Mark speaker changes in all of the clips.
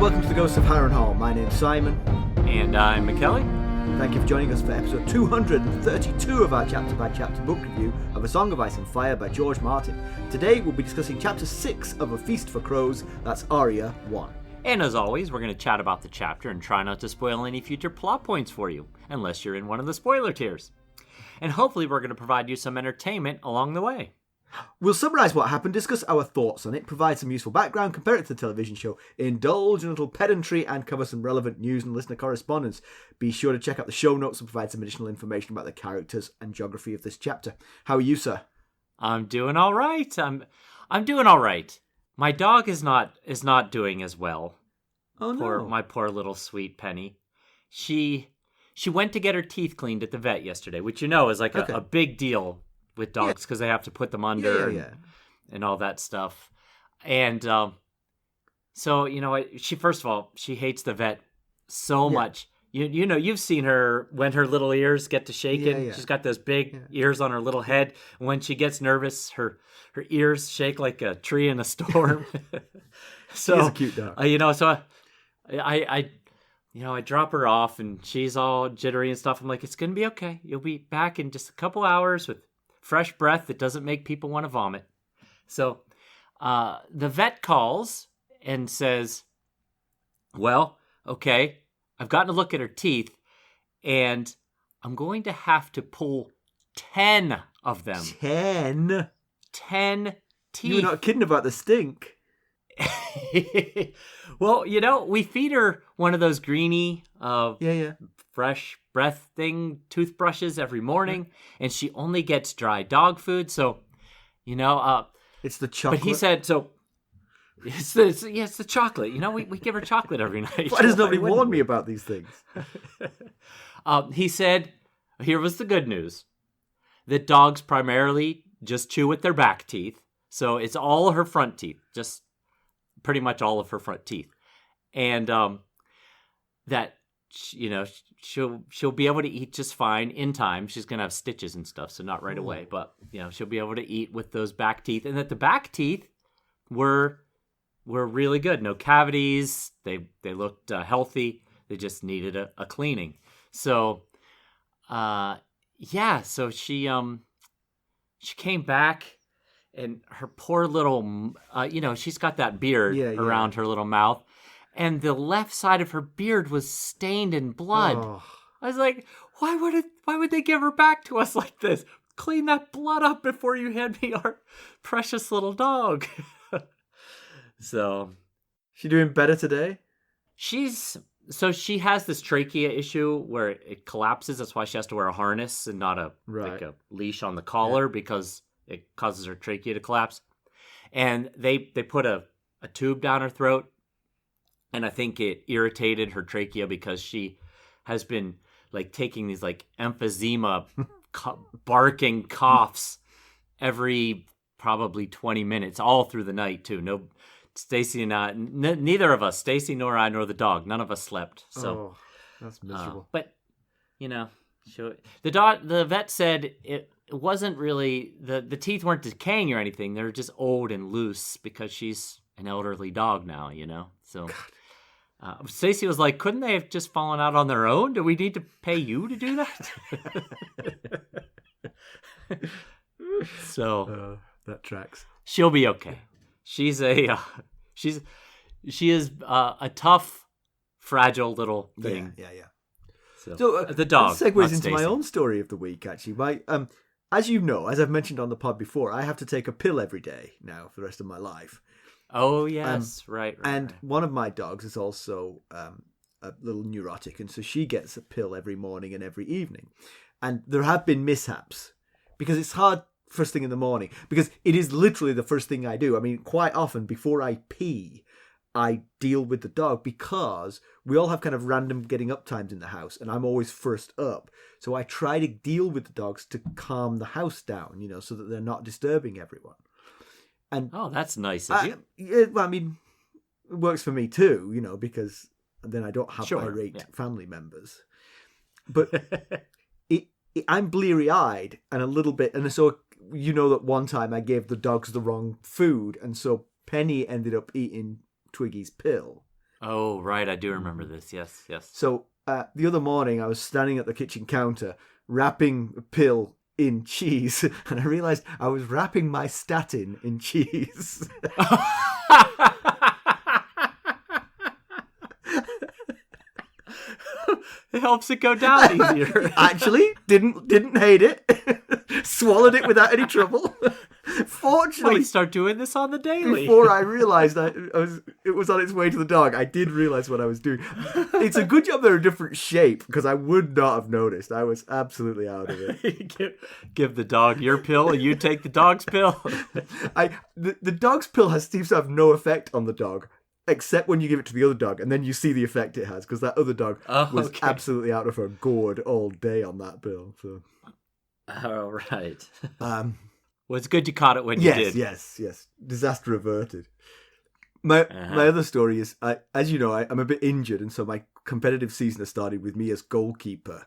Speaker 1: welcome to the Ghosts of Harrenhal. My name's Simon.
Speaker 2: And I'm Mackelly.
Speaker 1: Thank you for joining us for episode 232 of our chapter-by-chapter book review of A Song of Ice and Fire by George Martin. Today we'll be discussing chapter 6 of A Feast for Crows, that's Arya 1.
Speaker 2: And as always, we're going to chat about the chapter and try not to spoil any future plot points for you, unless you're in one of the spoiler tiers. And hopefully we're going to provide you some entertainment along the way.
Speaker 1: We'll summarise what happened, discuss our thoughts on it, provide some useful background, compare it to the television show, indulge in a little pedantry, and cover some relevant news and listener correspondence. Be sure to check out the show notes and provide some additional information about the characters and geography of this chapter. How are you, sir?
Speaker 2: I'm doing all right. I'm doing all right. My dog is not doing as well.
Speaker 1: Oh no.
Speaker 2: My poor little sweet Penny. She went to get her teeth cleaned at the vet yesterday, which is like a big deal with dogs because they have to put them under and all that stuff. And so, she first of all, she hates the vet so much. You've seen her when her little ears get to shaking. Yeah. She's got those big ears on her little head. When she gets nervous, her ears shake like a tree in a storm. So
Speaker 1: she's a cute dog.
Speaker 2: So I drop her off and she's all jittery and stuff. I'm like, it's going to be okay. You'll be back in just a couple hours with fresh breath that doesn't make people want to vomit. So the vet calls and says, well, okay, I've gotten a look at her teeth and I'm going to have to pull 10 of them.
Speaker 1: 10?
Speaker 2: 10 teeth.
Speaker 1: You're not kidding about the stink.
Speaker 2: Well, we feed her one of those greeny, fresh breath thing toothbrushes every morning, and she only gets dry dog food. So,
Speaker 1: it's the chocolate.
Speaker 2: But he said so. It's the chocolate. We give her chocolate every night.
Speaker 1: Why does nobody warn me about these things?
Speaker 2: He said, here was the good news: that dogs primarily just chew with their back teeth, so it's all her front teeth, just pretty much all of her front teeth, and that she'll be able to eat just fine in time. She's gonna have stitches and stuff, so not right away, but she'll be able to eat with those back teeth, and that the back teeth were really good, no cavities. They looked healthy. They just needed a cleaning. So so she came back. And her poor little, she's got that beard around her little mouth. And the left side of her beard was stained in blood. Oh. I was like, why would they give her back to us like this? Clean that blood up before you hand me our precious little dog. So.
Speaker 1: She doing better today?
Speaker 2: She has this trachea issue where it collapses. That's why she has to wear a harness and not a leash on the collar because it causes her trachea to collapse. And they put a tube down her throat. And I think it irritated her trachea because she has been taking these emphysema barking coughs every probably 20 minutes, all through the night too. No, Stacy and neither of us, Stacy nor I nor the dog, none of us slept. So
Speaker 1: that's miserable.
Speaker 2: But the vet said it wasn't really, the teeth weren't decaying or anything. They're just old and loose because she's an elderly dog now, So Stacey was like, couldn't they have just fallen out on their own? Do we need to pay you to do that? So
Speaker 1: that tracks.
Speaker 2: She'll be okay. She is a tough, fragile little thing.
Speaker 1: Yeah.
Speaker 2: So the dog.
Speaker 1: That segues into my own story of the week, actually. As you know, as I've mentioned on the pod before, I have to take a pill every day now for the rest of my life.
Speaker 2: Oh, yes. Right.
Speaker 1: And one of my dogs is also a little neurotic, and so she gets a pill every morning and every evening. And there have been mishaps, because it's hard first thing in the morning, because it is literally the first thing I do. I mean, quite often before I pee, I deal with the dog because we all have kind of random getting up times in the house, and I'm always first up. So I try to deal with the dogs to calm the house down, so that they're not disturbing everyone. And
Speaker 2: that's nice of you.
Speaker 1: It works for me too, because then I don't have irate family members. But I'm bleary-eyed and a little bit, and so that one time I gave the dogs the wrong food, and so Penny ended up eating Twiggy's pill.
Speaker 2: Oh, right. I do remember this. Yes, yes.
Speaker 1: So the other morning, I was standing at the kitchen counter wrapping a pill in cheese, and I realised I was wrapping my statin in cheese.
Speaker 2: It helps it go down easier.
Speaker 1: Actually, didn't hate it. Swallowed it without any trouble. Fortunately,
Speaker 2: Might start doing this on the daily.
Speaker 1: before I realised it was on its way to the dog, I did realise what I was doing. It's a good job they're a different shape, because I would not have noticed. I was absolutely out of it.
Speaker 2: Give the dog your pill, and you take the dog's pill.
Speaker 1: The dog's pill seems to have no effect on the dog, except when you give it to the other dog, and then you see the effect it has, because that other dog was absolutely out of her gourd all day on that pill. So,
Speaker 2: all right. Well, it's good you caught it when you did.
Speaker 1: Yes. Disaster averted. My other story is, as you know, I'm a bit injured, and so my competitive season has started with me as goalkeeper.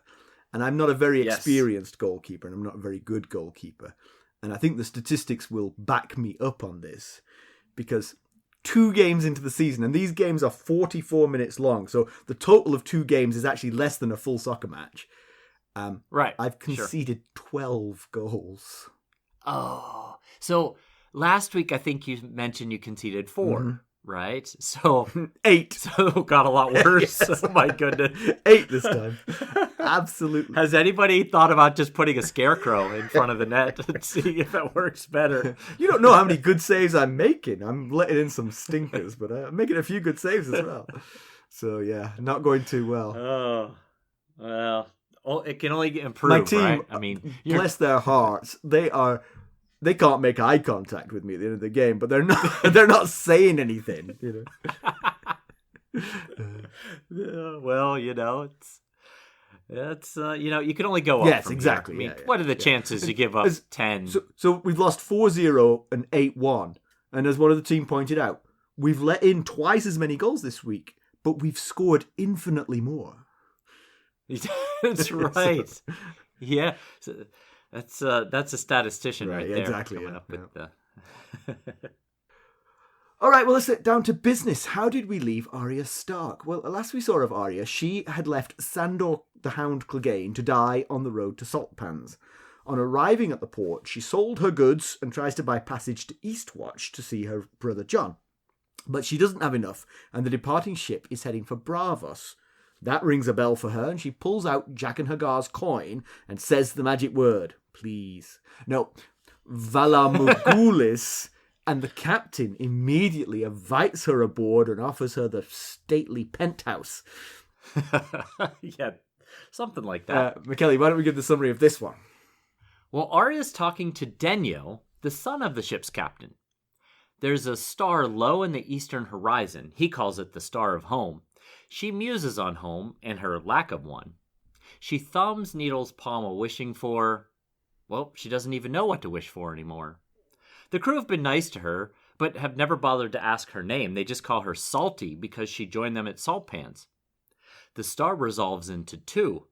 Speaker 1: And I'm not a very experienced goalkeeper, and I'm not a very good goalkeeper. And I think the statistics will back me up on this, because 2 games into the season, and these games are 44 minutes long, so the total of 2 games is actually less than a full soccer match.
Speaker 2: Right.
Speaker 1: I've conceded 12 goals.
Speaker 2: Oh, so last week I think you mentioned you conceded 4, right? So
Speaker 1: 8.
Speaker 2: So got a lot worse. Yes. Oh my goodness,
Speaker 1: 8 this time. Absolutely.
Speaker 2: Has anybody thought about just putting a scarecrow in front of the net and see if it works better?
Speaker 1: You don't know how many good saves I'm making. I'm letting in some stinkers, but I'm making a few good saves as well. So yeah, not going too well.
Speaker 2: Oh, well. Oh, it can only improve,
Speaker 1: my team,
Speaker 2: right? I mean,
Speaker 1: bless their hearts, they can't make eye contact with me at the end of the game, but they're not saying anything, you
Speaker 2: know. Well, you know, it's you know, you can only go up.
Speaker 1: Yes,
Speaker 2: from
Speaker 1: exactly.
Speaker 2: Here. I mean, what are the chances you give up 10?
Speaker 1: So we've lost 4-0 and 8-1, and as one of the team pointed out, we've let in twice as many goals this week, but we've scored infinitely more.
Speaker 2: That's right. Yeah, so that's a statistician right there.
Speaker 1: Exactly.
Speaker 2: Coming up with the.
Speaker 1: All right, well, let's get down to business. How did we leave Arya Stark? Well, last we saw of Arya, she had left Sandor the Hound Clegane to die on the road to Saltpans. On arriving at the port, she sold her goods and tries to buy passage to Eastwatch to see her brother Jon. But she doesn't have enough, and the departing ship is heading for Braavos. That rings a bell for her, and she pulls out Jack and Hagar's coin and says the magic word. Please. No, Valamugulis, and the captain immediately invites her aboard and offers her the stately penthouse.
Speaker 2: Yeah, something like that.
Speaker 1: Mackelly, why don't we give the summary of this one?
Speaker 2: Well, Arya's talking to Denyo, the son of the ship's captain. There's a star low in the eastern horizon. He calls it the Star of Home. She muses on home and her lack of one. She thumbs Needle's palm wishing for... Well, she doesn't even know what to wish for anymore. The crew have been nice to her, but have never bothered to ask her name. They just call her Salty because she joined them at Saltpans. The star resolves into 2.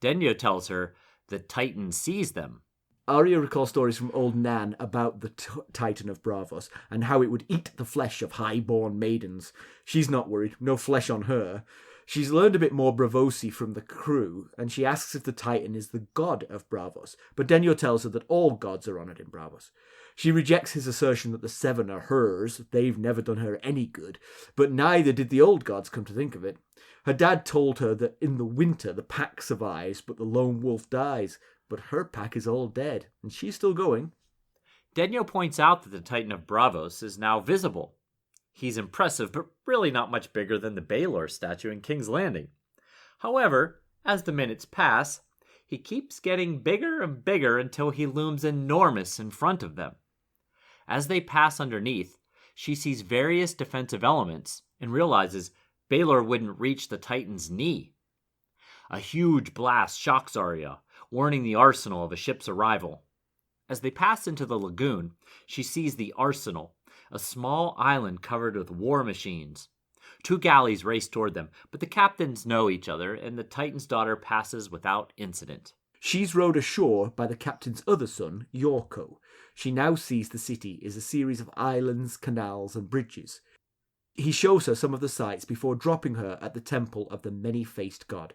Speaker 2: Denyo tells her the Titan sees them.
Speaker 1: Arya recalls stories from old Nan about the Titan of Braavos and how it would eat the flesh of high-born maidens. She's not worried, no flesh on her. She's learned a bit more Braavosi from the crew, and she asks if the Titan is the god of Braavos, but Denyo tells her that all gods are honoured in Braavos. She rejects his assertion that the 7 are hers. They've never done her any good, but neither did the old gods, come to think of it. Her dad told her that in the winter the pack survives, but the lone wolf dies. But her pack is all dead, and she's still going.
Speaker 2: Denyo points out that the Titan of Braavos is now visible. He's impressive, but really not much bigger than the Baelor statue in King's Landing. However, as the minutes pass, he keeps getting bigger and bigger until he looms enormous in front of them. As they pass underneath, she sees various defensive elements and realizes Baelor wouldn't reach the Titan's knee. A huge blast shocks Arya, warning the arsenal of a ship's arrival. As they pass into the lagoon, she sees the arsenal, a small island covered with war machines. 2 galleys race toward them, but the captains know each other, and the Titan's daughter passes without incident.
Speaker 1: She's rowed ashore by the captain's other son, Yorko. She now sees the city is a series of islands, canals, and bridges. He shows her some of the sights before dropping her at the temple of the many-faced god.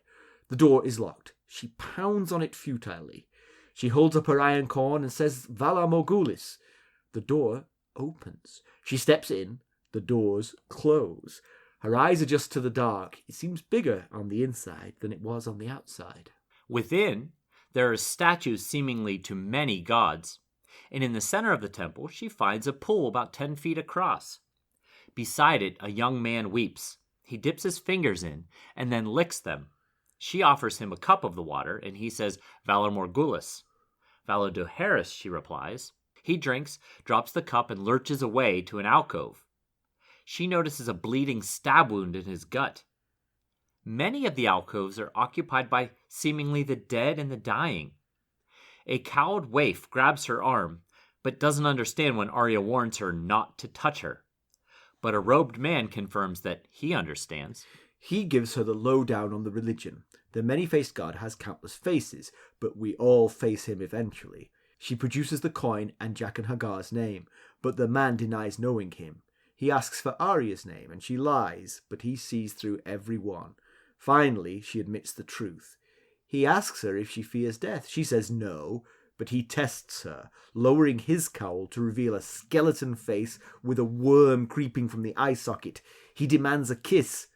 Speaker 1: The door is locked. She pounds on it futilely. She holds up her iron corn and says, Valar Morghulis. The door opens. She steps in. The doors close. Her eyes adjust to the dark. It seems bigger on the inside than it was on the outside.
Speaker 2: Within, there are statues seemingly to many gods, and in the center of the temple she finds a pool about 10 feet across. Beside it, a young man weeps. He dips his fingers in and then licks them. She offers him a cup of the water, and he says, Valar Morghulis. Valar Dohaeris, she replies. He drinks, drops the cup, and lurches away to an alcove. She notices a bleeding stab wound in his gut. Many of the alcoves are occupied by seemingly the dead and the dying. A cowed waif grabs her arm, but doesn't understand when Arya warns her not to touch her. But a robed man confirms that he understands.
Speaker 1: He gives her the lowdown on the religion. The many-faced god has countless faces, but we all face him eventually. She produces the coin and Jaqen H'ghar's name, but the man denies knowing him. He asks for Arya's name, and she lies, but he sees through every one. Finally, she admits the truth. He asks her if she fears death. She says no, but he tests her, lowering his cowl to reveal a skeleton face with a worm creeping from the eye socket. He demands a kiss.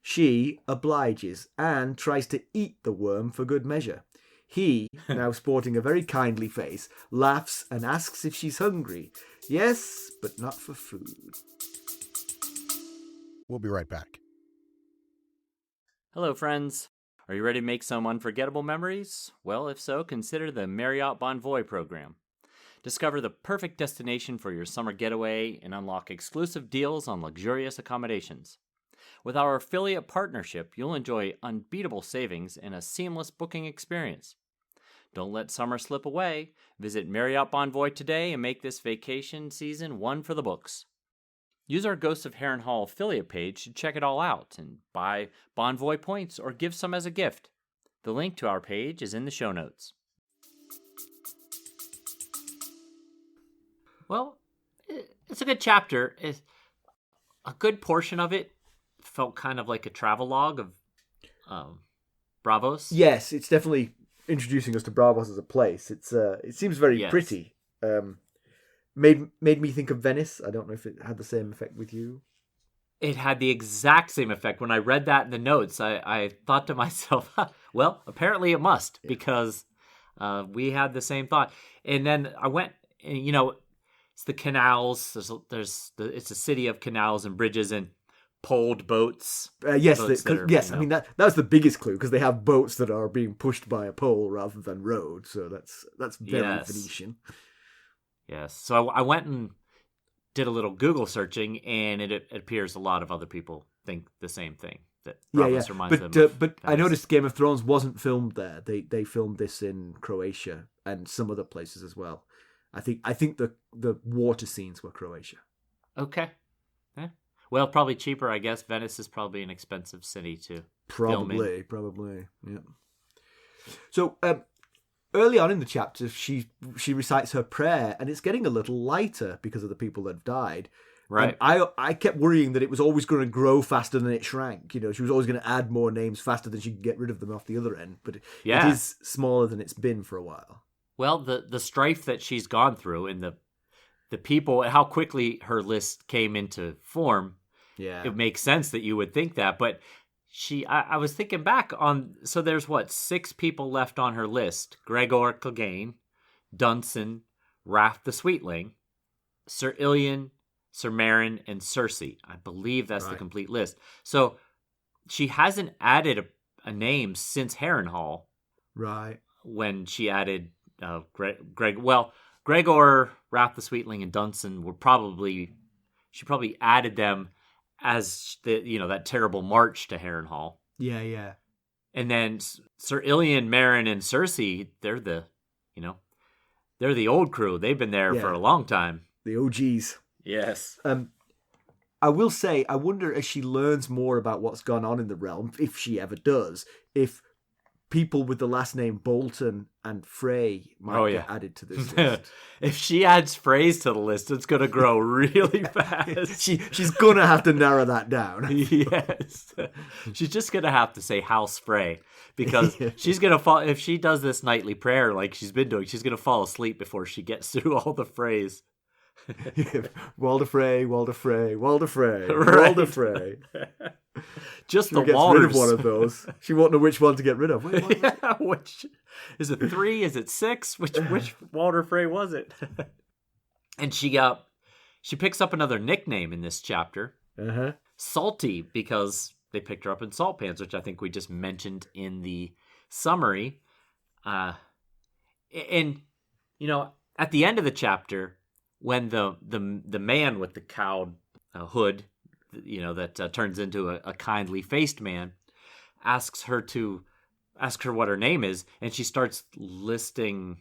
Speaker 1: She obliges and tries to eat the worm for good measure. He, now sporting a very kindly face, laughs and asks if she's hungry. Yes, but not for food.
Speaker 3: We'll be right back.
Speaker 2: Hello, friends. Are you ready to make some unforgettable memories? Well, if so, consider the Marriott Bonvoy program. Discover the perfect destination for your summer getaway and unlock exclusive deals on luxurious accommodations. With our affiliate partnership, you'll enjoy unbeatable savings and a seamless booking experience. Don't let summer slip away. Visit Marriott Bonvoy today and make this vacation season one for the books. Use our Ghosts of Harrenhal affiliate page to check it all out and buy Bonvoy points or give some as a gift. The link to our page is in the show notes. Well, it's a good chapter. A good portion of it felt kind of like a travelogue of Braavos.
Speaker 1: Yes, it's definitely introducing us to Braavos as a place. It seems very pretty. Made me think of Venice. I don't know if it had the same effect with you.
Speaker 2: It had the exact same effect. When I read that in the notes, I thought to myself, well, apparently it must, because we had the same thought. And then I went, and, it's the canals. It's a city of canals and bridges and poled boats.
Speaker 1: Yes. I mean, that was the biggest clue, because they have boats that are being pushed by a pole rather than road. So that's very Venetian.
Speaker 2: Yes. So I went and did a little Google searching, and it appears a lot of other people think the same thing. That Braavos reminds them of
Speaker 1: But I noticed Game of Thrones wasn't filmed there. They filmed this in Croatia and some other places as well. I think the water scenes were Croatia.
Speaker 2: Okay. Yeah. Well, probably cheaper, I guess. Venice is probably an expensive city to film in.
Speaker 1: Probably. Yeah. So early on in the chapter, she recites her prayer, and it's getting a little lighter because of the people that have died.
Speaker 2: Right.
Speaker 1: And I kept worrying that it was always going to grow faster than it shrank. She was always going to add more names faster than she could get rid of them off the other end. But it is smaller than it's been for a while.
Speaker 2: Well, the strife that she's gone through and the people, how quickly her list came into form, it makes sense that you would think that. But I was thinking back on, so there's 6 people left on her list: Gregor Clegane, Dunsen, Raff the Sweetling, Sir Ilyn, Sir Meryn, and Cersei. I believe that's the complete list. So she hasn't added a name since Harrenhal.
Speaker 1: Right.
Speaker 2: When she added Gregor, Raff the Sweetling, and Dunsen she probably added them as that terrible march to Harrenhal.
Speaker 1: Yeah.
Speaker 2: And then Sir Ilyn, Meryn, and Cersei, they're the old crew. They've been there for a long time.
Speaker 1: The OGs.
Speaker 2: Yes.
Speaker 1: I will say, I wonder, as she learns more about what's gone on in the realm, if she ever does, if people with the last name Bolton and Frey might get added to this list.
Speaker 2: If she adds Freys to the list, it's going to grow really fast.
Speaker 1: She's going to have to narrow that down.
Speaker 2: Yes. She's just going to have to say House Frey, because she's going to fall. If she does this nightly prayer like she's been doing, she's going to fall asleep before she gets through all the Freys.
Speaker 1: Walder Frey, Walder Frey, Walder Frey,
Speaker 2: Right.
Speaker 1: Walder Frey.
Speaker 2: Just
Speaker 1: She
Speaker 2: the
Speaker 1: gets
Speaker 2: Walders.
Speaker 1: rid of one of those. She won't know which one to get rid of. Wait, what was it?
Speaker 2: Which is it? 3? Is it 6? Which Walder Frey was it? And she picks up another nickname in this chapter, Salty, because they picked her up in salt pans, which I think we just mentioned in the summary. And at the end of the chapter, when the man with the cowed hood, that turns into a kindly faced man, asks her what her name is, and she starts listing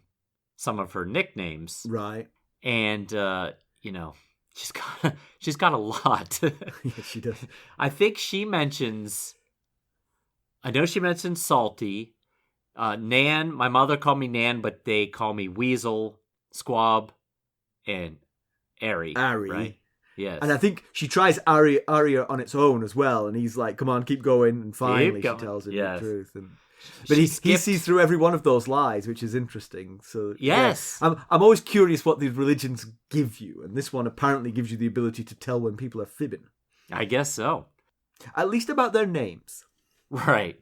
Speaker 2: some of her nicknames.
Speaker 1: Right.
Speaker 2: And she's got a lot.
Speaker 1: Yeah, she does.
Speaker 2: I know she mentions Salty, Nan. My mother called me Nan, but they call me Weasel, Squab, and Ari. Right? Yes.
Speaker 1: And I think she tries Arya on its own as well, and he's like, come on, keep going, and finally she tells him the truth. But he sees through every one of those lies, which is interesting. So
Speaker 2: yes.
Speaker 1: Yeah. I'm always curious what these religions give you, and this one apparently gives you the ability to tell when people are fibbing.
Speaker 2: I guess so.
Speaker 1: At least about their names.
Speaker 2: Right.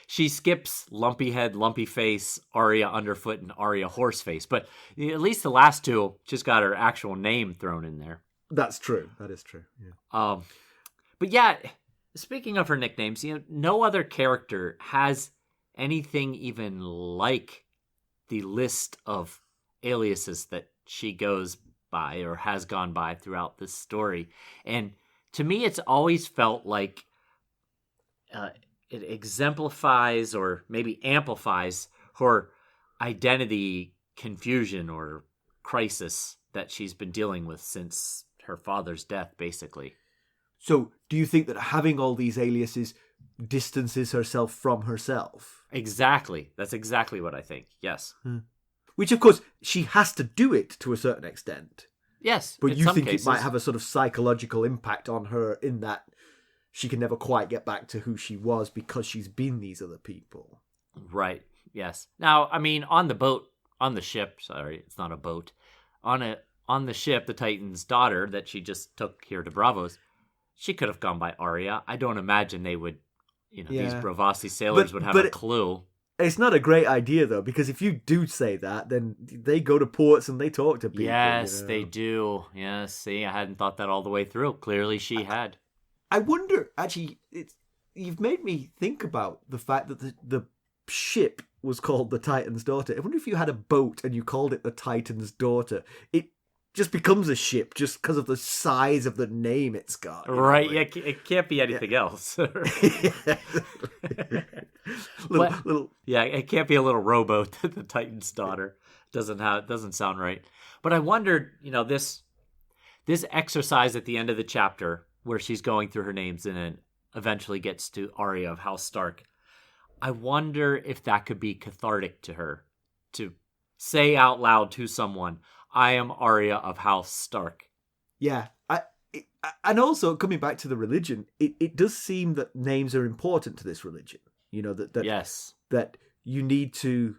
Speaker 2: She skips Lumpy Head, Lumpy Face, Arya Underfoot, and Arya Horseface. But at least the last two just got her actual name thrown in there.
Speaker 1: That's true. That is true. Yeah.
Speaker 2: But yeah, speaking of her nicknames, no other character has anything even like the list of aliases that she goes by or has gone by throughout this story. And to me, it's always felt like it exemplifies or maybe amplifies her identity confusion or crisis that she's been dealing with since her father's death, basically.
Speaker 1: So do you think that having all these aliases distances herself from herself?
Speaker 2: Exactly. That's exactly what I think. Yes.
Speaker 1: Which, of course, she has to do it to a certain extent.
Speaker 2: Yes.
Speaker 1: But you think it might have a sort of psychological impact on her in that she can never quite get back to who she was because she's been these other people.
Speaker 2: Right. Yes. Now, I mean, on the ship, it's not a boat. On the ship, the Titan's daughter that she just took here to Braavos, she could have gone by Arya. I don't imagine they would, these Braavosi sailors would have a clue.
Speaker 1: It's not a great idea, though, because if you do say that, then they go to ports and they talk to people.
Speaker 2: Yes, they do. Yes, see, I hadn't thought that all the way through. Clearly she had.
Speaker 1: I wonder, actually, you've made me think about the fact that the ship was called the Titan's Daughter. I wonder if you had a boat and you called it the Titan's Daughter. It just becomes a ship just because of the size of the name it's got.
Speaker 2: Right, yeah, it can't be anything else. Yeah, it can't be a little rowboat, the Titan's Daughter. Doesn't sound right. But I wondered, this exercise at the end of the chapter where she's going through her names and then eventually gets to Arya of House Stark. I wonder if that could be cathartic to her to say out loud to someone, I am Arya of House Stark.
Speaker 1: Yeah. And also, coming back to the religion, it does seem that names are important to this religion.
Speaker 2: Yes.
Speaker 1: That you need to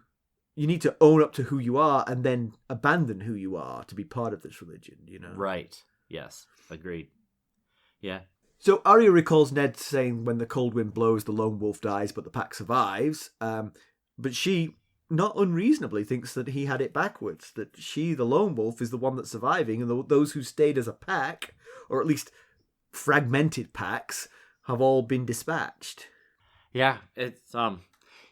Speaker 1: own up to who you are and then abandon who you are to be part of this religion,
Speaker 2: Right. Yes. Agreed. Yeah.
Speaker 1: So Arya recalls Ned saying, when the cold wind blows, the lone wolf dies, but the pack survives. But she, not unreasonably, thinks that he had it backwards, that she, the lone wolf, is the one that's surviving, and those who stayed as a pack, or at least fragmented packs, have all been dispatched.
Speaker 2: Yeah, it's,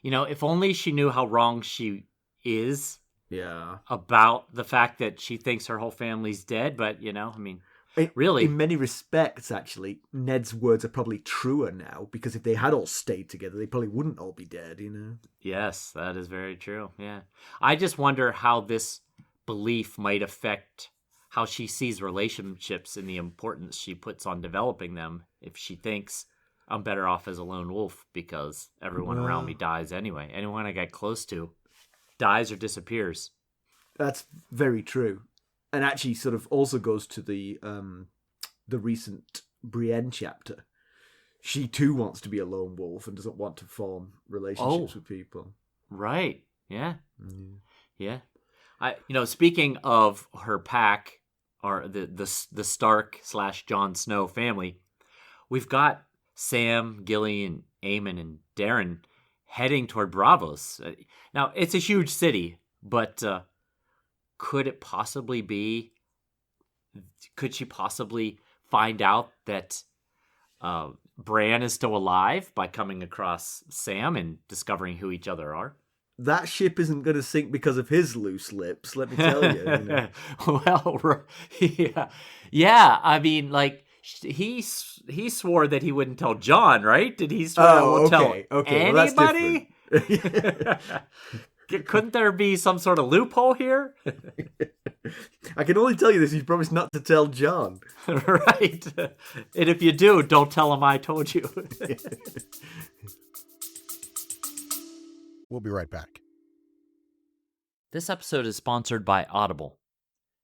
Speaker 2: if only she knew how wrong she is about the fact that she thinks her whole family's dead, but, really,
Speaker 1: in many respects, actually, Ned's words are probably truer now, because if they had all stayed together, they probably wouldn't all be dead,
Speaker 2: Yes, that is very true, yeah. I just wonder how this belief might affect how she sees relationships and the importance she puts on developing them, if she thinks I'm better off as a lone wolf because everyone around me dies anyway. Anyone I get close to dies or disappears.
Speaker 1: That's very true. And actually sort of also goes to the recent Brienne chapter. She too wants to be a lone wolf and doesn't want to form relationships with people.
Speaker 2: Right. Yeah. Mm. Yeah. Speaking of her pack, or the Stark / Jon Snow family, we've got Sam, Gilly, and Aemon and Darren heading toward Braavos. Now, it's a huge city, but could she possibly find out that Bran is still alive by coming across Sam and discovering who each other are?
Speaker 1: That ship isn't going to sink because of his loose lips, let me tell you.
Speaker 2: Well, yeah. I mean, like, he swore that he wouldn't tell Jon, right? Did he swear he won't tell anybody? Well, that's couldn't there be some sort of loophole here?
Speaker 1: I can only tell you this. He's promised not to tell Jon.
Speaker 2: Right. And if you do, don't tell him I told you.
Speaker 3: We'll be right back.
Speaker 2: This episode is sponsored by Audible.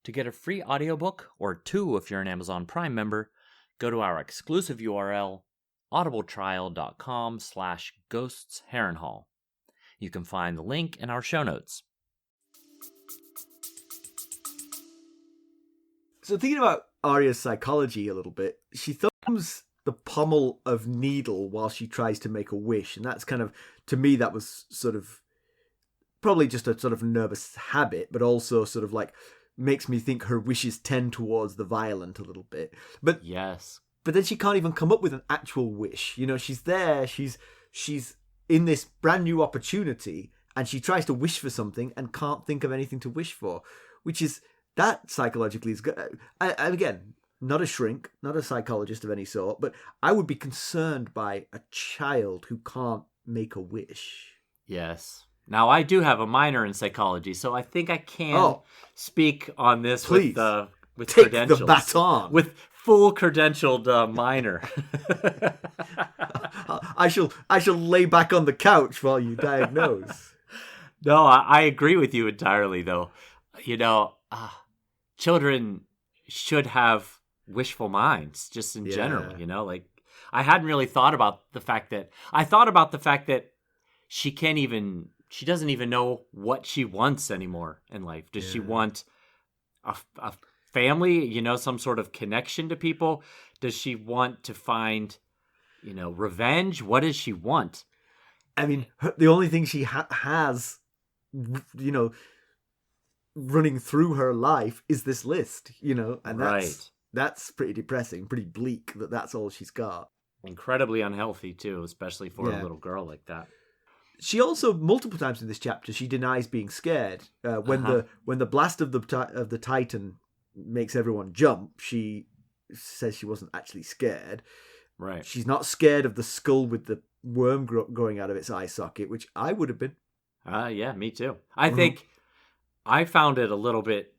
Speaker 2: To get a free audiobook, or 2 if you're an Amazon Prime member, go to our exclusive URL, audibletrial.com/ghostsharrenhal. You can find the link in our show notes.
Speaker 1: So thinking about Arya's psychology a little bit, she thumbs the pommel of needle while she tries to make a wish. And that's kind of, to me, that was sort of probably just a sort of nervous habit, but also sort of like makes me think her wishes tend towards the violent a little bit. But
Speaker 2: yes.
Speaker 1: But then she can't even come up with an actual wish. You know, she's there, she's in this brand new opportunity, and she tries to wish for something and can't think of anything to wish for, which is, that psychologically is good. Again, not a shrink, not a psychologist of any sort, but I would be concerned by a child who can't make a wish.
Speaker 2: Yes. Now, I do have a minor in psychology, so I think I can speak on this.
Speaker 1: Please.
Speaker 2: With
Speaker 1: take
Speaker 2: credentials.
Speaker 1: The baton.
Speaker 2: With full credentialed minor.
Speaker 1: I shall lay back on the couch while you diagnose.
Speaker 2: No, I agree with you entirely, though. Children should have wishful minds, just in general. Like, I hadn't really thought about the fact that she doesn't even know what she wants anymore in life. Does she want a family, some sort of connection to people? Does she want to find, revenge? What does she want?
Speaker 1: I mean, the only thing she has, running through her life is this list, and that's pretty depressing, pretty bleak that's all she's got.
Speaker 2: Incredibly unhealthy too, especially for a little girl like that.
Speaker 1: She also, multiple times in this chapter, she denies being scared. When the blast of the Titan makes everyone jump, she says she wasn't actually scared.
Speaker 2: Right.
Speaker 1: She's not scared of the skull with the worm growing out of its eye socket, which I would have been.
Speaker 2: Yeah, me too. I think I found it a little bit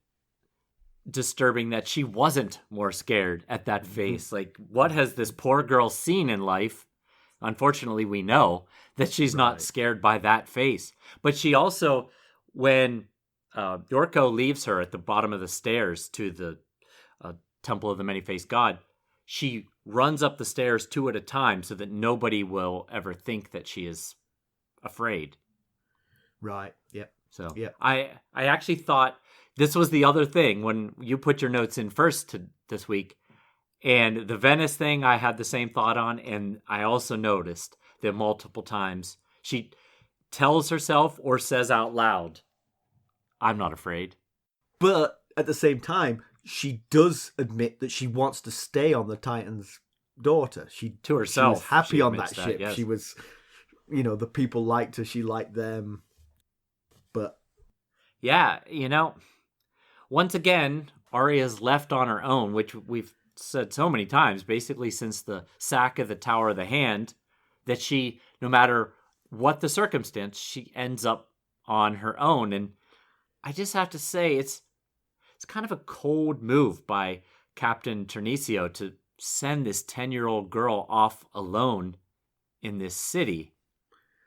Speaker 2: disturbing that she wasn't more scared at that face. Like, what has this poor girl seen in life? Unfortunately, we know that she's not scared by that face. But she also, when Yorko leaves her at the bottom of the stairs to the Temple of the Many-Faced God, she runs up the stairs 2 at a time so that nobody will ever think that she is afraid.
Speaker 1: Right, yep.
Speaker 2: So I actually thought this was the other thing when you put your notes in first this week. And the Venice thing, I had the same thought on. And I also noticed that multiple times she tells herself or says out loud, I'm not afraid.
Speaker 1: But at the same time, she does admit that she wants to stay on the Titan's daughter. To herself. She was happy on that ship. Yes. She was, the people liked her. She liked them. But
Speaker 2: yeah, once again, Arya's left on her own, which we've said so many times, basically since the sack of the Tower of the Hand, that she, no matter what the circumstance, she ends up on her own. And I just have to say, it's kind of a cold move by Captain Ternesio to send this 10-year-old girl off alone in this city.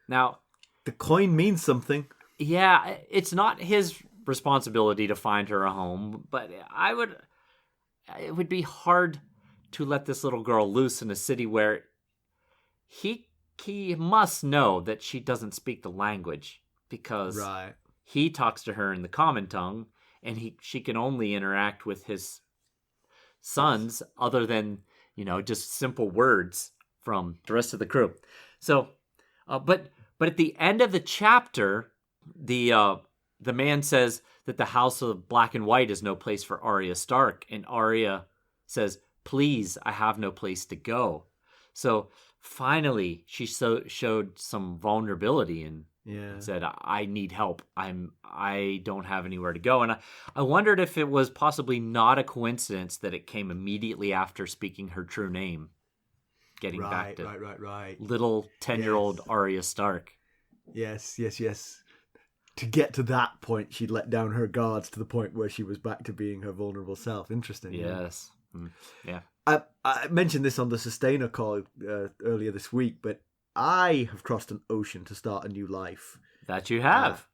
Speaker 2: Now,
Speaker 1: the coin means something.
Speaker 2: Yeah, it's not his responsibility to find her a home, but it would be hard to let this little girl loose in a city where he must know that she doesn't speak the language, because he talks to her in the common tongue, and she can only interact with his sons other than, just simple words from the rest of the crew. So, but at the end of the chapter, the man says that the House of Black and White is no place for Arya Stark, and Arya says, "Please, I have no place to go." So finally, she showed some vulnerability and said, "I need help. I don't have anywhere to go." And I wondered if it was possibly not a coincidence that it came immediately after speaking her true name, getting back to little 10-year-old Arya Stark.
Speaker 1: Yes. To get to that point, she'd let down her guards to the point where she was back to being her vulnerable self. Interesting.
Speaker 2: Yes. Yeah.
Speaker 1: I mentioned this on the Sustainer call earlier this week, but I have crossed an ocean to start a new life.
Speaker 2: That you have.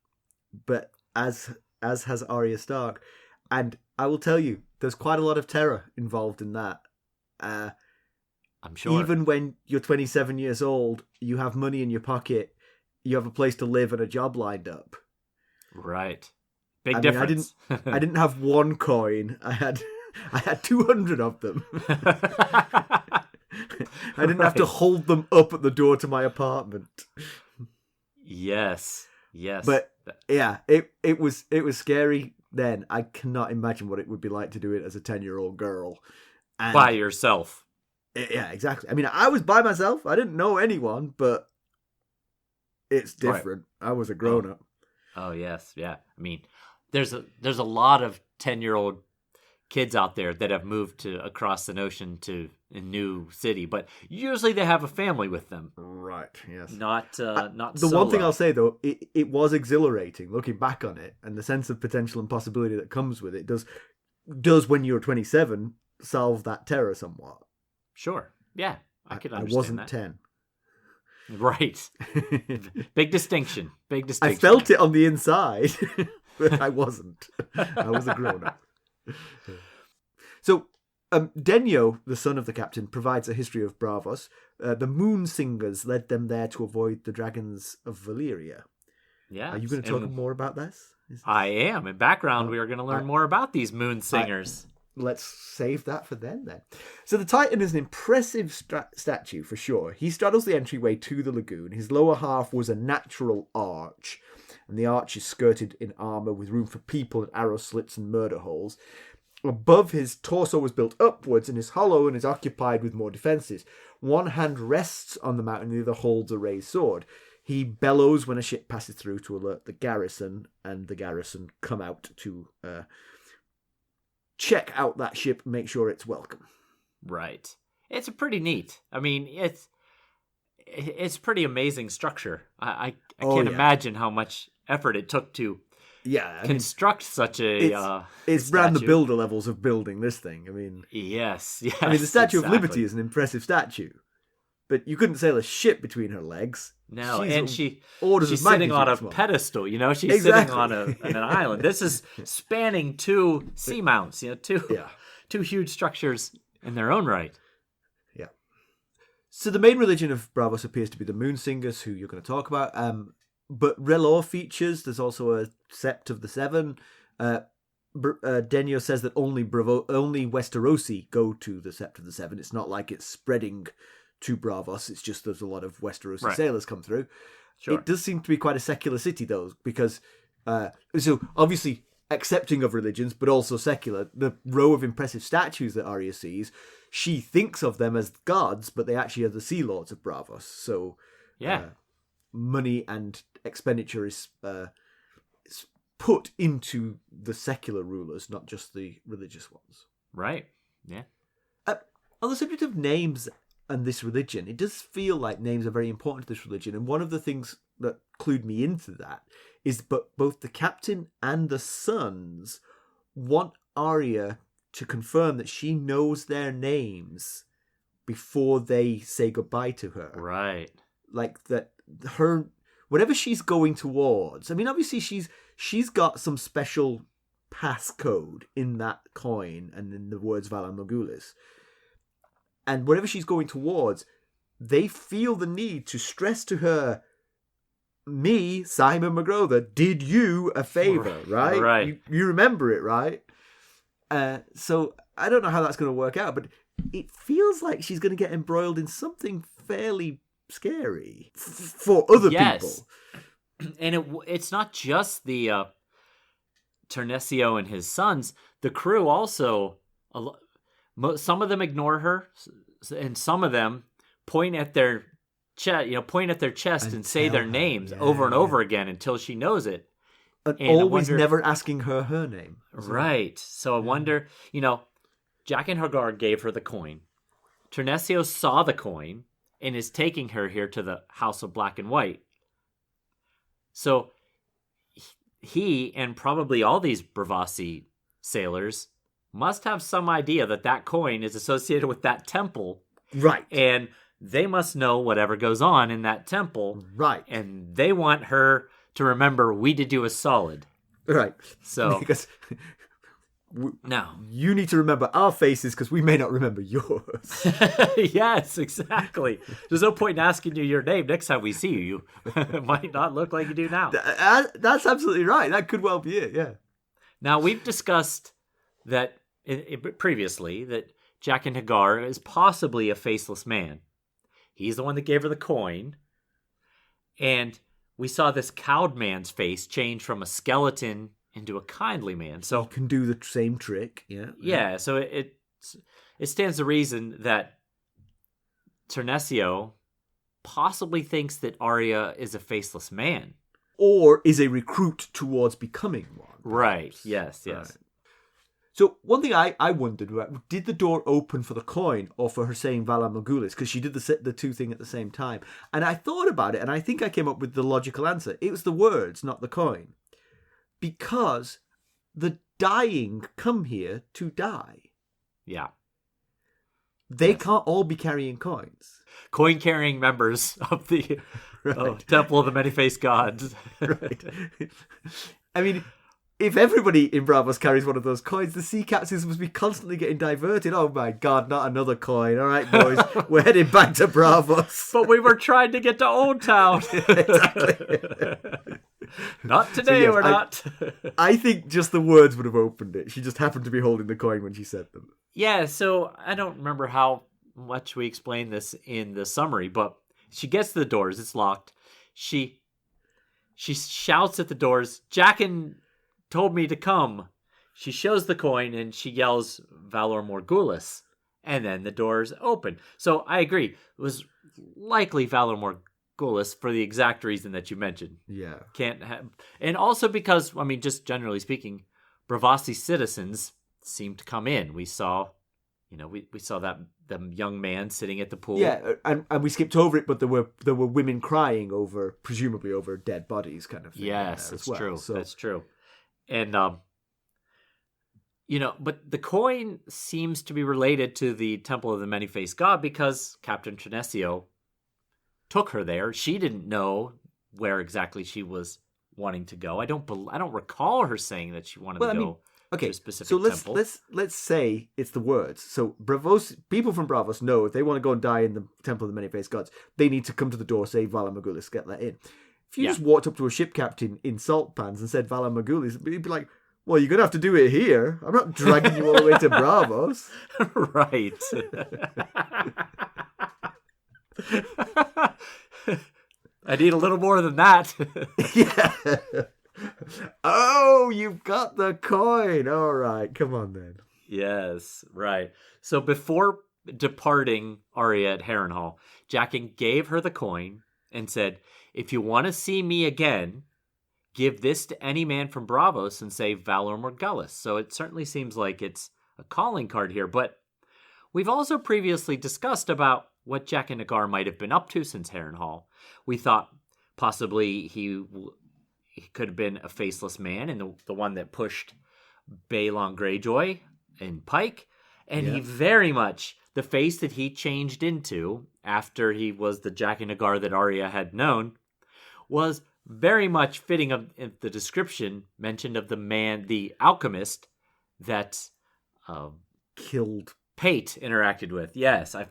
Speaker 1: But as has Arya Stark. And I will tell you, there's quite a lot of terror involved in that.
Speaker 2: I'm sure.
Speaker 1: Even when you're 27 years old, you have money in your pocket, you have a place to live and a job lined up.
Speaker 2: Right. Big difference.
Speaker 1: I didn't have one coin. I had 200 of them. I didn't have to hold them up at the door to my apartment.
Speaker 2: Yes.
Speaker 1: But yeah, it was scary then. I cannot imagine what it would be like to do it as a 10-year-old girl. And
Speaker 2: by yourself.
Speaker 1: Yeah, exactly. I mean, I was by myself. I didn't know anyone, but it's different. Right. I was a grown-up.
Speaker 2: Oh, yes. Yeah. I mean, there's a lot of 10-year-old kids out there that have moved across the ocean to a new city, but usually they have a family with them.
Speaker 1: Right. Yes.
Speaker 2: Not
Speaker 1: the
Speaker 2: solo.
Speaker 1: One thing I'll say though, it was exhilarating looking back on it, and the sense of potential and possibility that comes with it does when you're 27 solve that terror somewhat.
Speaker 2: Sure. Yeah. I could understand.
Speaker 1: I wasn't
Speaker 2: that.
Speaker 1: 10.
Speaker 2: Right. Big distinction.
Speaker 1: I felt it on the inside, but I wasn't. I was a grown-up. So, Denyo, the son of the captain, provides a history of Braavos. The Moon Singers led them there to avoid the dragons of Valyria.
Speaker 2: Yeah.
Speaker 1: Are you going to talk more about this?
Speaker 2: I am. In background, we are going to learn more about these Moon Singers.
Speaker 1: Let's save that for then. So the Titan is an impressive statue for sure. He straddles the entryway to the lagoon. His lower half was a natural arch, and the arch is skirted in armour with room for people and arrow slits and murder holes. Above, his torso was built upwards and is hollow and is occupied with more defences. One hand rests on the mountain, the other holds a raised sword. He bellows when a ship passes through to alert the garrison, and the garrison come out to check out that ship, make sure it's welcome.
Speaker 2: Right. It's pretty neat. I mean, it's pretty amazing structure. I can't imagine how much effort it took to construct such a
Speaker 1: it's around the builder levels of building this thing. I mean,
Speaker 2: yes.
Speaker 1: I mean, the Statue of Liberty is an impressive statue, but you couldn't sail a ship between her legs.
Speaker 2: No, and she's
Speaker 1: sitting
Speaker 2: on a pedestal, She's sitting on an island. This is spanning two seamounts, two huge structures in their own right.
Speaker 1: Yeah. So the main religion of Braavos appears to be the Moon Singers, who you're going to talk about. But Relor features. There's also a Sept of the Seven. Denyo says that only Westerosi go to the Sept of the Seven. It's not like it's spreading to Braavos. It's just there's a lot of Westerosi sailors come through. Sure. It does seem to be quite a secular city, though, because so obviously accepting of religions, but also secular. The row of impressive statues that Arya sees, she thinks of them as gods, but they actually are the Sea Lords of Braavos. So money and expenditure is put into the secular rulers, not just the religious ones.
Speaker 2: Right. Yeah.
Speaker 1: On the subject of names and this religion, it does feel like names are very important to this religion. And one of the things that clued me into that is both the captain and the sons want Arya to confirm that she knows their names before they say goodbye to her.
Speaker 2: Right.
Speaker 1: Like that her whatever she's going towards. I mean, obviously she's got some special passcode in that coin and in the words Valar Morghulis. And whatever she's going towards, they feel the need to stress to her, me, Simon McGrother, did you a favor, right?
Speaker 2: Right.
Speaker 1: You remember it, right? So I don't know how that's going to work out, but it feels like she's going to get embroiled in something fairly scary for other people.
Speaker 2: And it's not just the Ternesio and his sons. The crew also, some of them ignore her, and some of them point at their chest and say their names over and over again until she knows it.
Speaker 1: And always never asking her name.
Speaker 2: Right. So I wonder, Jaqen H'ghar gave her the coin. Ternesio saw the coin and is taking her here to the House of Black and White. So he and probably all these Braavosi sailors must have some idea that coin is associated with that temple.
Speaker 1: Right.
Speaker 2: And they must know whatever goes on in that temple.
Speaker 1: Right.
Speaker 2: And they want her to remember we did you a solid.
Speaker 1: Right.
Speaker 2: So
Speaker 1: because
Speaker 2: now
Speaker 1: you need to remember our faces because we may not remember yours.
Speaker 2: Yes, exactly. There's no point in asking you your name next time we see you. It might not look like you do now.
Speaker 1: That's absolutely right. That could well be it, yeah.
Speaker 2: Now, we've discussed that previously that Jaqen H'ghar is possibly a faceless man. He's the one that gave her the coin. And we saw this cowed man's face change from a skeleton into a kindly man. So
Speaker 1: he can do the same trick.
Speaker 2: Yeah. So it stands to reason that Ternesio possibly thinks that Arya is a faceless man,
Speaker 1: or is a recruit towards becoming one. Perhaps.
Speaker 2: Right. Yes.
Speaker 1: Right. So one thing I wondered, did the door open for the coin or for her saying Valar Morghulis? Because she did the two things at the same time. And I thought about it, and I think I came up with the logical answer. It was the words, not the coin. Because the dying come here to die.
Speaker 2: Yeah.
Speaker 1: They can't all be carrying coins.
Speaker 2: Coin-carrying members of the Temple of the Many-Faced Gods.
Speaker 1: Right. I mean, if everybody in Braavos carries one of those coins, the sea captains must be constantly getting diverted. Oh my God, not another coin. All right, boys, we're heading back to Braavos.
Speaker 2: But we were trying to get to Old Town.
Speaker 1: Exactly.
Speaker 2: Not today, we're not.
Speaker 1: I think just the words would have opened it. She just happened to be holding the coin when she said them.
Speaker 2: Yeah, so I don't remember how much we explained this in the summary, but she gets to the doors. It's locked. She shouts at the doors, Jaqen told me to come. She shows the coin and she yells Valar Morghulis, and then the doors open. So I agree. It was likely Valar Morghulis for the exact reason that you mentioned.
Speaker 1: Yeah.
Speaker 2: And also because, I mean, just generally speaking, Braavos citizens seemed to come in. We saw, we saw that the young man sitting at the pool.
Speaker 1: Yeah, and we skipped over it, but there were women crying presumably over dead bodies, kind of thing.
Speaker 2: Yes, that's true.
Speaker 1: So,
Speaker 2: that's true. And, but the coin seems to be related to the Temple of the Many-Faced God because Captain Ternesio took her there. She didn't know where exactly she was wanting to go. I don't recall her saying that she wanted to go to a specific temple.
Speaker 1: So let's say it's the words. So Braavos, people from Braavos know if they want to go and die in the Temple of the Many-Faced Gods, they need to come to the door, say Valar Morghulis, get let in. If you just walked up to a ship captain in salt pans and said Valar Morghulis, he'd be like, well, you're going to have to do it here. I'm not dragging you all the way to Braavos.
Speaker 2: Right. I need a little more than that.
Speaker 1: Yeah. Oh, you've got the coin. All right. Come on then.
Speaker 2: Yes. Right. So before departing Arya at Harrenhal, Jaqen gave her the coin and said, if you want to see me again, give this to any man from Braavos and say Valar Morghulis. So it certainly seems like it's a calling card here. But we've also previously discussed about what Jaqen H'ghar might have been up to since Harrenhal. We thought possibly he could have been a faceless man and the one that pushed Balon Greyjoy in Pike. And he very much, the face that he changed into after he was the Jaqen H'ghar that Arya had known, was very much fitting of the description mentioned of the man, the alchemist that
Speaker 1: killed
Speaker 2: Pate interacted with. Yes, I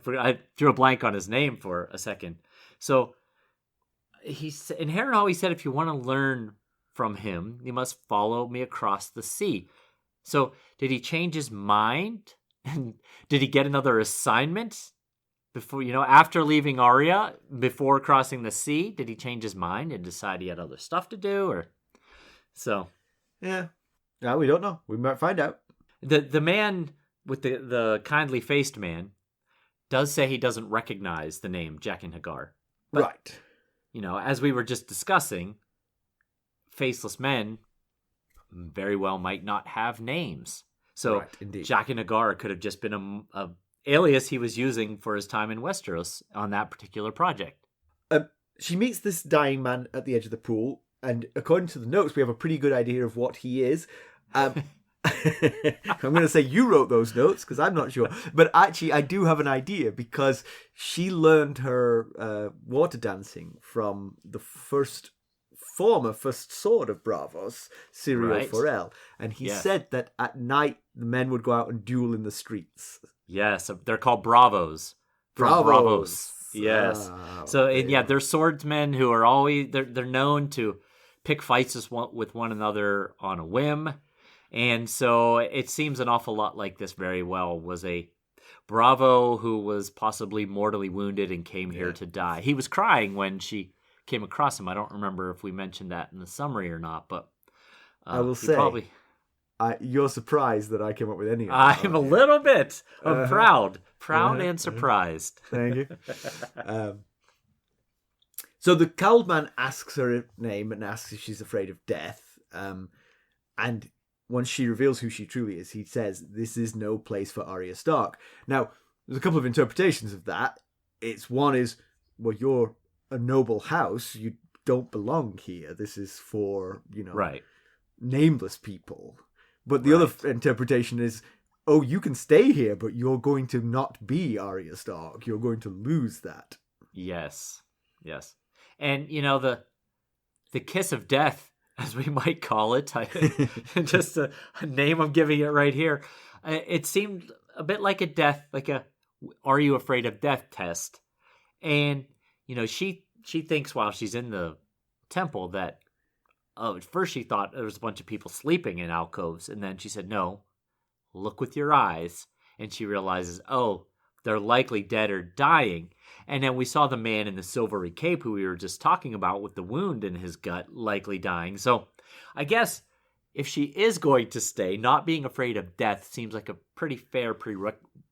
Speaker 2: drew a blank on his name for a second. So in Harrenhal, he said, if you want to learn from him, you must follow me across the sea. So did he change his mind? And did he get another assignment before, after leaving Arya, before crossing the sea? Did he change his mind and decide he had other stuff to do? Or so?
Speaker 1: Yeah. No, we don't know. We might find out.
Speaker 2: The man with the kindly faced man does say he doesn't recognize the name Jaqen H'ghar.
Speaker 1: Right.
Speaker 2: As we were just discussing, faceless men very well might not have names. So
Speaker 1: right,
Speaker 2: Jaqen H'ghar could have just been a alias he was using for his time in Westeros on that particular project.
Speaker 1: She meets this dying man at the edge of the pool, and according to the notes, we have a pretty good idea of what he is. I'm going to say you wrote those notes because I'm not sure. But actually, I do have an idea because she learned her water dancing from the first sword of Braavos, Syrio Forel. And he said that at night, the men would go out and duel in the streets.
Speaker 2: Yes, they're called Braavos.
Speaker 1: Braavos.
Speaker 2: Yes. They're swordsmen who are always, they're known to pick fights with one another on a whim. And so it seems an awful lot like this very well was a Braavo who was possibly mortally wounded and came here to die. He was crying when she came across him. I don't remember if we mentioned that in the summary or not, but
Speaker 1: I will say, you're surprised that I came up with any of that.
Speaker 2: I'm a little bit proud and surprised.
Speaker 1: Thank you. So the cowled man asks her name and asks if she's afraid of death. And once she reveals who she truly is, he says, this is no place for Arya Stark. Now, there's a couple of interpretations of that. One is, well, you're a noble house. You don't belong here. This is for, nameless people. But the other interpretation is, oh, you can stay here, but you're going to not be Arya Stark. You're going to lose that.
Speaker 2: Yes. And, the kiss of death, as we might call it, just a name I'm giving it right here. It seemed a bit like a death, like a "Are you afraid of death?" test. And she thinks while she's in the temple that at first she thought there was a bunch of people sleeping in alcoves, and then she said, "No, look with your eyes," and she realizes, oh, they're likely dead or dying. And then we saw the man in the silvery cape who we were just talking about with the wound in his gut, likely dying. So I guess if she is going to stay, not being afraid of death seems like a pretty fair